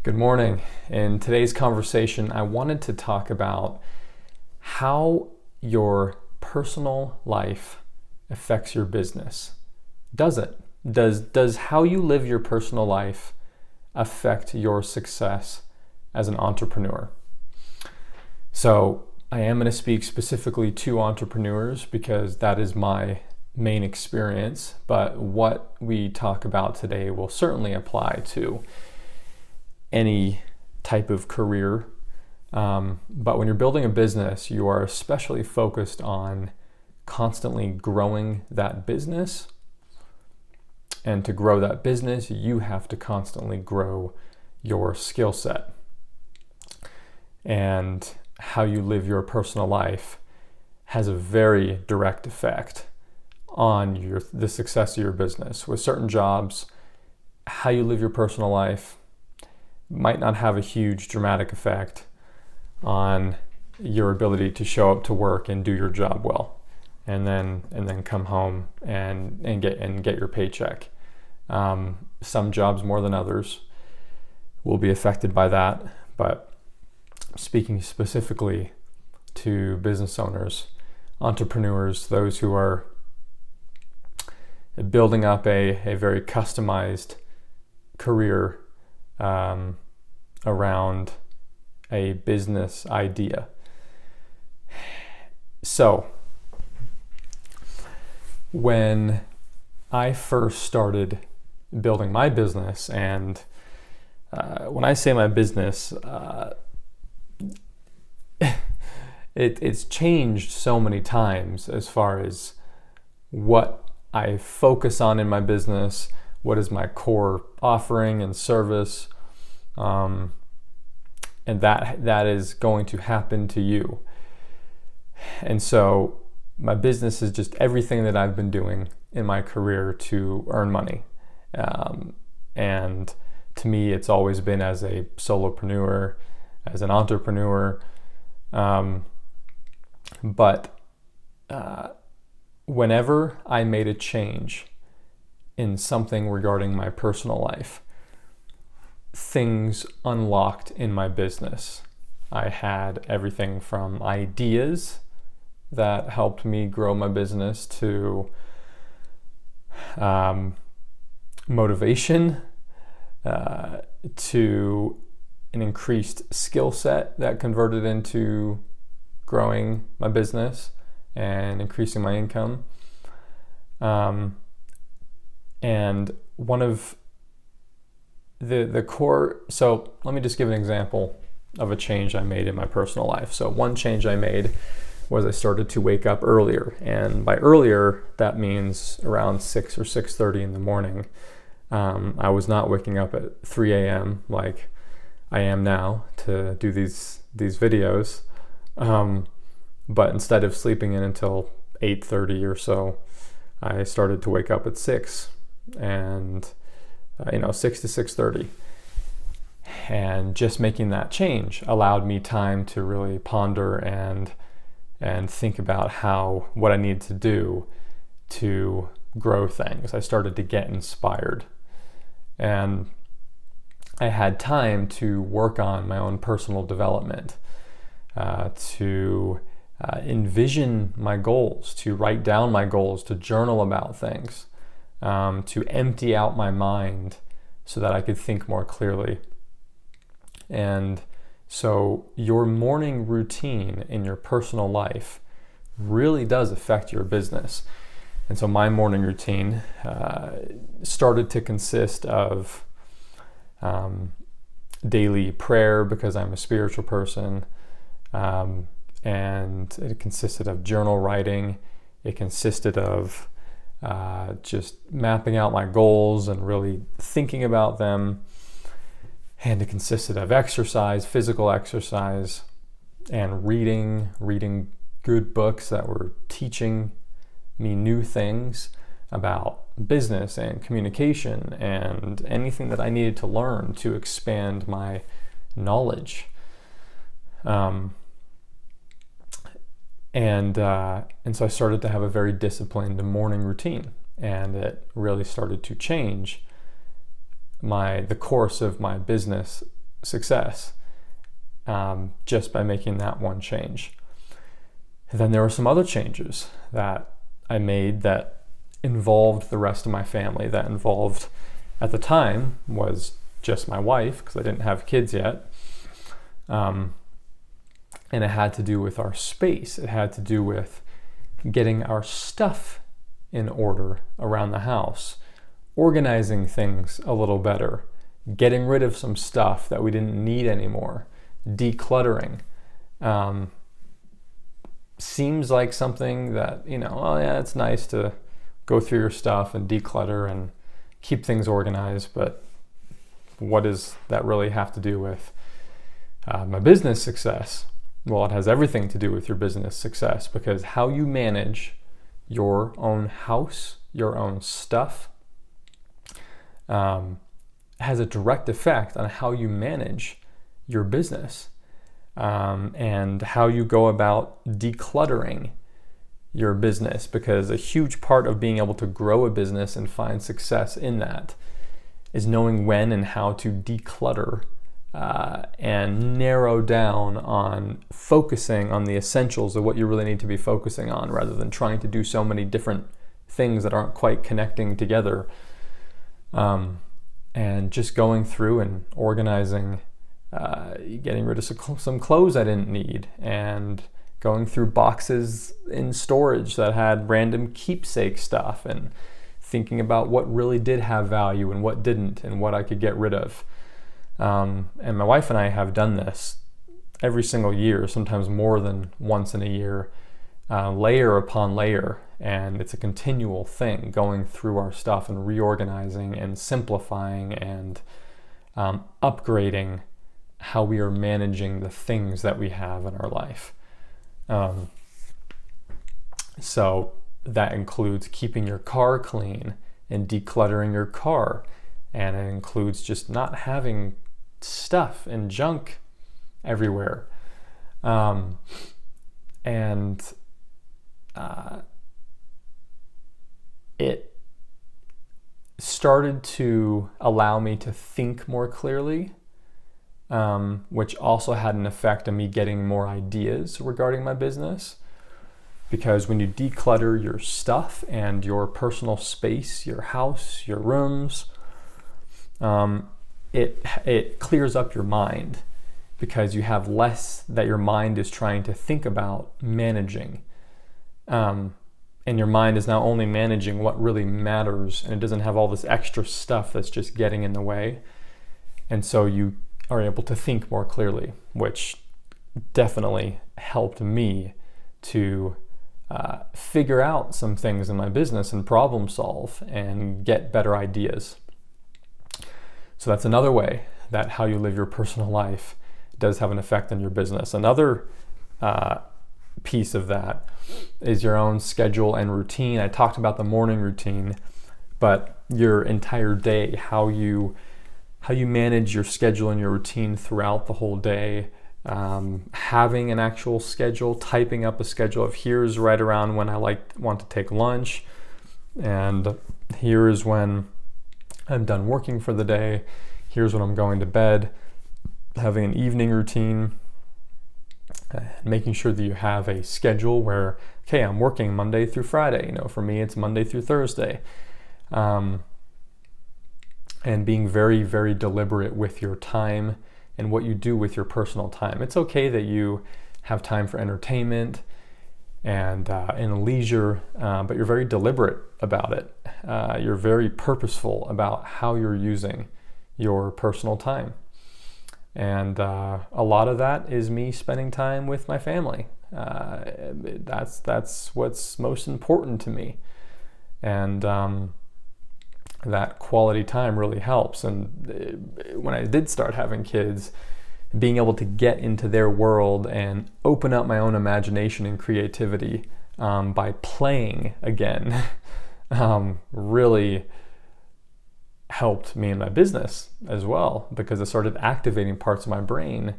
Good morning. In today's conversation, I wanted to talk about how your personal life affects your business. Does it? Does how you live your personal life affect your success as an entrepreneur? So I am going to speak specifically to entrepreneurs because that is my main experience, but what we talk about today will certainly apply to any type of career. But when you're building a business, you are especially focused on constantly growing that business. And to grow that business, you have to constantly grow your skill set. And how you live your personal life has a very direct effect on the success of your business. With certain jobs, how you live your personal life might not have a huge dramatic effect on your ability to show up to work and do your job well, and then come home and get your paycheck. Some jobs more than others will be affected by that, but speaking specifically to business owners, entrepreneurs, those who are building up a very customized career around a business idea. So, when I first started building my business, and when I say my business, it's changed so many times as far as what I focus on in my business, what is my core offering and service, and that is going to happen to you. And so my business is just everything that I've been doing in my career to earn money. And to me, it's always been as a solopreneur, as an entrepreneur. But whenever I made a change in something regarding my personal life, things unlocked in my business. I had everything from ideas that helped me grow my business to motivation, to an increased skill set that converted into growing my business and increasing my income. And one of the core, so let me just give an example of a change I made in my personal life. So one change I made was I started to wake up earlier. And by earlier, that means around 6 or 6:30 in the morning. I was not waking up at 3 a.m. like I am now to do these videos. But instead of sleeping in until 8:30 or so, I started to wake up at 6 and 6 to 6:30. And just making that change allowed me time to really ponder and think about what I need to do to grow things. I started to get inspired. And I had time to work on my own personal development, to envision my goals, to write down my goals, to journal about things, to empty out my mind so that I could think more clearly. And so your morning routine in your personal life really does affect your business. And so my morning routine started to consist of daily prayer, because I'm a spiritual person, and it consisted of journal writing. It consisted of just mapping out my goals and really thinking about them. And it consisted of exercise, physical exercise, and reading good books that were teaching me new things about business and communication and anything that I needed to learn to expand my knowledge. And so I started to have a very disciplined morning routine, and it really started to change the course of my business success just by making that one change. And then there were some other changes that I made that involved the rest of my family, that involved, at the time, was just my wife, because I didn't have kids yet. And it had to do with our space. It had to do with getting our stuff in order around the house, organizing things a little better, getting rid of some stuff that we didn't need anymore, decluttering. Seems like something that, oh yeah, it's nice to go through your stuff and declutter and keep things organized, but what does that really have to do with my business success? Well, it has everything to do with your business success, because how you manage your own house, your own stuff, has a direct effect on how you manage your business, and how you go about decluttering your business, because a huge part of being able to grow a business and find success in that is knowing when and how to declutter and narrow down on focusing on the essentials of what you really need to be focusing on, rather than trying to do so many different things that aren't quite connecting together. And just going through and organizing, getting rid of some clothes I didn't need, and going through boxes in storage that had random keepsake stuff, and thinking about what really did have value and what didn't, and what I could get rid of. And my wife and I have done this every single year, sometimes more than once in a year, layer upon layer. And it's a continual thing, going through our stuff and reorganizing and simplifying and upgrading how we are managing the things that we have in our life. So that includes keeping your car clean and decluttering your car. And it includes just not having stuff and junk everywhere. It started to allow me to think more clearly, which also had an effect on me getting more ideas regarding my business. Because when you declutter your stuff and your personal space, your house, your rooms, it clears up your mind, because you have less that your mind is trying to think about managing. And your mind is now only managing what really matters, and it doesn't have all this extra stuff that's just getting in the way. And so you are able to think more clearly, which definitely helped me to figure out some things in my business and problem solve and get better ideas. So that's another way that how you live your personal life does have an effect on your business. Another piece of that is your own schedule and routine. I talked about the morning routine, but your entire day, how you manage your schedule and your routine throughout the whole day, having an actual schedule, typing up a schedule of here's right around when I want to take lunch, and here is when I'm done working for the day, here's when I'm going to bed, having an evening routine, making sure that you have a schedule where, okay, I'm working Monday through Friday. For me, it's Monday through Thursday. And being very, very deliberate with your time and what you do with your personal time. It's okay that you have time for entertainment and leisure, but you're very deliberate about it. You're very purposeful about how you're using your personal time. And a lot of that is me spending time with my family. That's what's most important to me. And that quality time really helps. And when I did start having kids, being able to get into their world and open up my own imagination and creativity by playing again really helped me in my business as well, because it started activating parts of my brain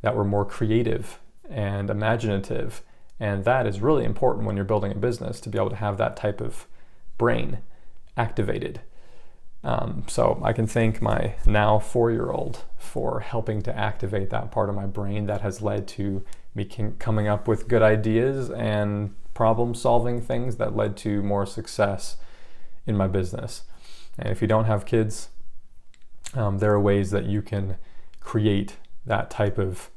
that were more creative and imaginative. And that is really important when you're building a business, to be able to have that type of brain activated. So I can thank my now 4-year-old for helping to activate that part of my brain that has led to me coming up with good ideas and problem solving things that led to more success in my business. And if you don't have kids, there are ways that you can create that type of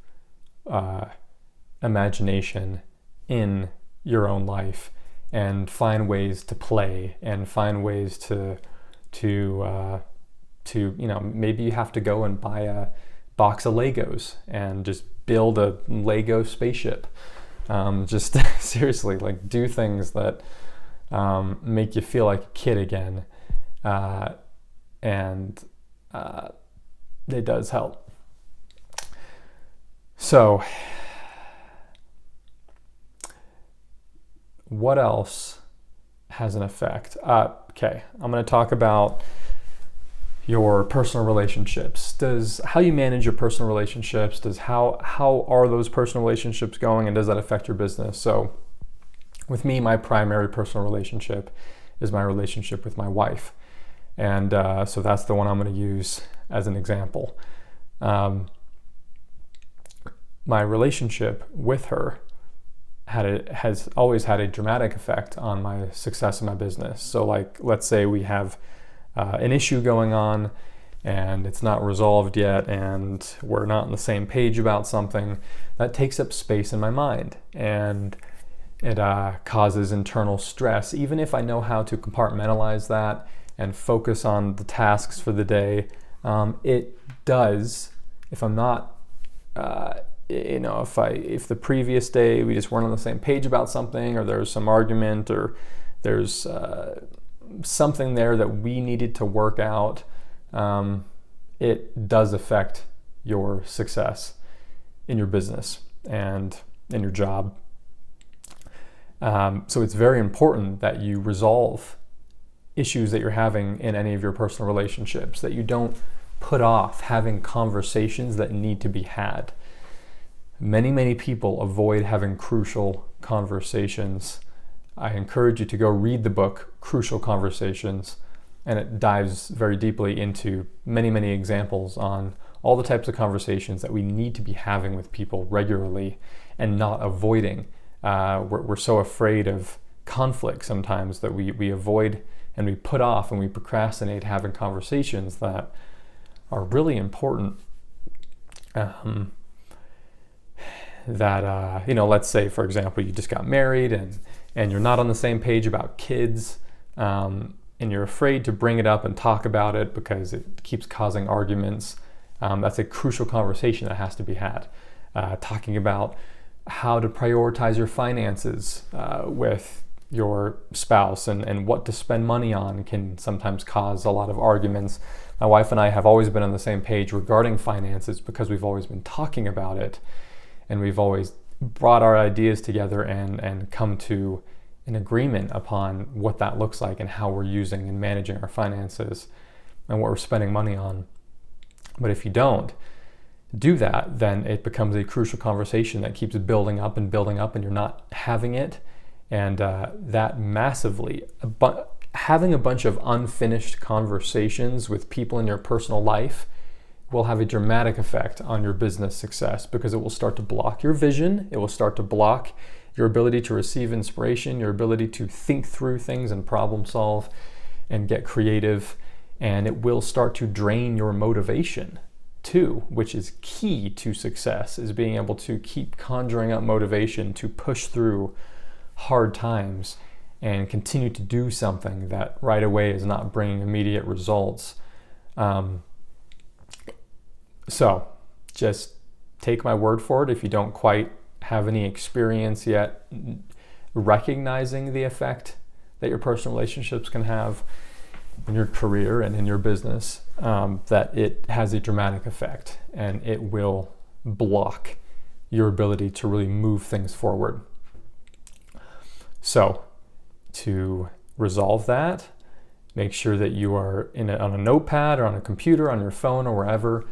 imagination in your own life and find ways to play and find ways to maybe you have to go and buy a box of Legos and just build a Lego spaceship. Just seriously, like, do things that make you feel like a kid again, and it does help. So what else has an effect? Okay, I'm going to talk about your personal relationships. How you manage your personal relationships, how are those personal relationships going, and does that affect your business? So with me, my primary personal relationship is my relationship with my wife. And so that's the one I'm going to use as an example. My relationship with her has always had a dramatic effect on my success in my business. So, like, let's say we have an issue going on and it's not resolved yet and we're not on the same page about something, that takes up space in my mind and it causes internal stress. Even if I know how to compartmentalize that and focus on the tasks for the day, it does, if I'm not if the previous day we just weren't on the same page about something, or there was some argument, or there's something there that we needed to work out, it does affect your success in your business and in your job. So it's very important that you resolve issues that you're having in any of your personal relationships, that you don't put off having conversations that need to be had. Many people avoid having crucial conversations. I encourage you to go read the book, Crucial Conversations, and it dives very deeply into many examples on all the types of conversations that we need to be having with people regularly and not avoiding. We're so afraid of conflict sometimes that we avoid and we put off and we procrastinate having conversations that are really important. Let's say, for example, you just got married and you're not on the same page about kids, and you're afraid to bring it up and talk about it because it keeps causing arguments. That's a crucial conversation that has to be had. Talking about how to prioritize your finances with your spouse and what to spend money on can sometimes cause a lot of arguments. My wife and I have always been on the same page regarding finances because we've always been talking about it. And we've always brought our ideas together and come to an agreement upon what that looks like and how we're using and managing our finances and what we're spending money on. But if you don't do that, then it becomes a crucial conversation that keeps building up and you're not having it. And that massively, having a bunch of unfinished conversations with people in your personal life will have a dramatic effect on your business success because it will start to block your vision. It will start to block your ability to receive inspiration, your ability to think through things and problem solve and get creative. And it will start to drain your motivation too, which is key to success, is being able to keep conjuring up motivation to push through hard times and continue to do something that right away is not bringing immediate results. So just take my word for it. If you don't quite have any experience yet recognizing the effect that your personal relationships can have in your career and in your business, that it has a dramatic effect and it will block your ability to really move things forward. So to resolve that, make sure that you are on a notepad or on a computer, on your phone or wherever.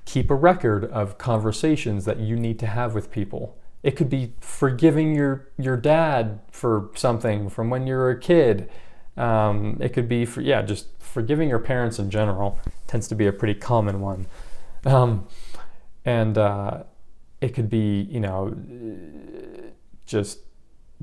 Keep a record of conversations that you need to have with people. It could be forgiving your dad for something from when you were a kid. It could be just forgiving your parents in general tends to be a pretty common one. And it could be, just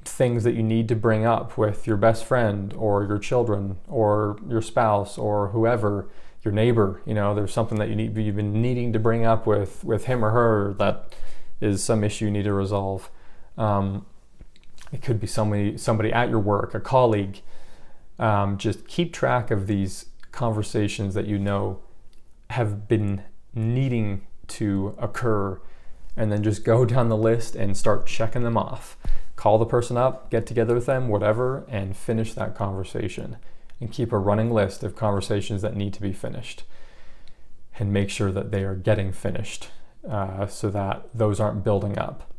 things that you need to bring up with your best friend or your children or your spouse or whoever, your neighbor. There's something that you've been needing to bring up with him or her that is some issue you need to resolve. It could be somebody at your work, a colleague. Just keep track of these conversations that have been needing to occur, and then just go down the list and start checking them off. Call the person up, get together with them, whatever, and finish that conversation. And keep a running list of conversations that need to be finished. And make sure that they are getting finished so that those aren't building up.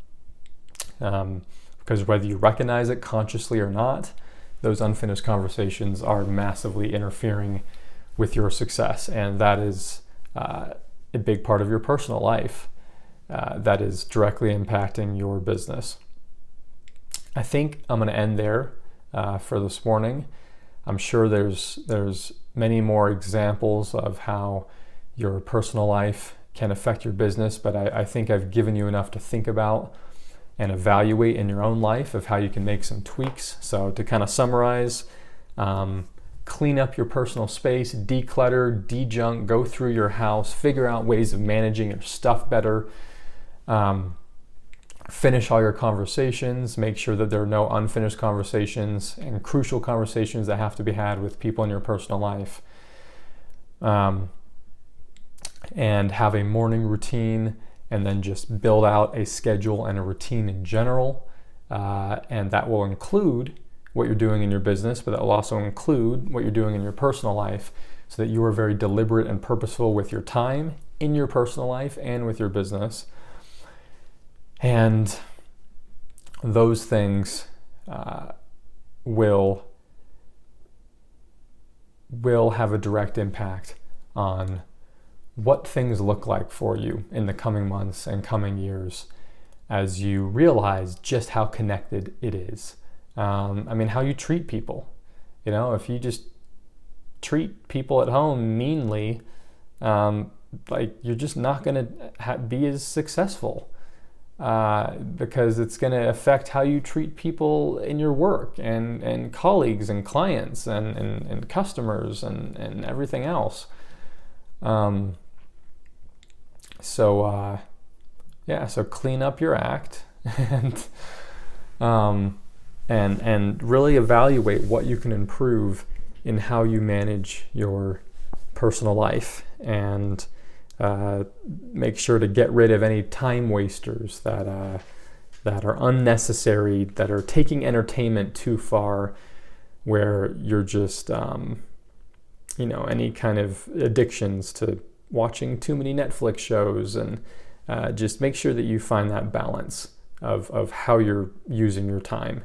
Because whether you recognize it consciously or not, those unfinished conversations are massively interfering with your success. And that is a big part of your personal life that is directly impacting your business. I think I'm going to end there for this morning. I'm sure there's many more examples of how your personal life can affect your business, but I think I've given you enough to think about and evaluate in your own life of how you can make some tweaks. So to kind of summarize, clean up your personal space, declutter, de-junk, go through your house, figure out ways of managing your stuff better, finish all your conversations, make sure that there are no unfinished conversations and crucial conversations that have to be had with people in your personal life, and have a morning routine, and then just build out a schedule and a routine in general, and that will include what you're doing in your business, but that will also include what you're doing in your personal life, so that you are very deliberate and purposeful with your time in your personal life and with your business. And those things will have a direct impact on what things look like for you in the coming months and coming years, as you realize just how connected it is. How you treat people. If you just treat people at home meanly, you're just not going to be as successful. Because it's going to affect how you treat people in your work and colleagues and clients and customers and everything else. So clean up your act and really evaluate what you can improve in how you manage your personal life, and make sure to get rid of any time wasters that are unnecessary, that are taking entertainment too far, where you're just, any kind of addictions to watching too many Netflix shows, and just make sure that you find that balance of how you're using your time,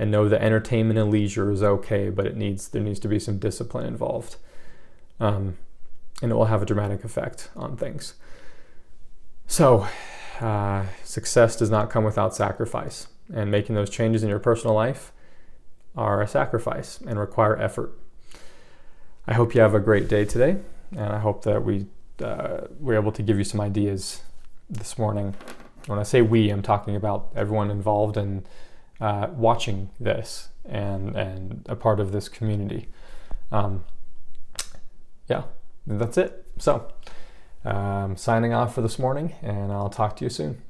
and know that entertainment and leisure is okay, but there needs to be some discipline involved. And it will have a dramatic effect on things. So, success does not come without sacrifice, and making those changes in your personal life are a sacrifice and require effort. I hope you have a great day today, and I hope that we were able to give you some ideas this morning. When I say we, I'm talking about everyone involved in watching this and a part of this community. That's it. So, signing off for this morning, and I'll talk to you soon.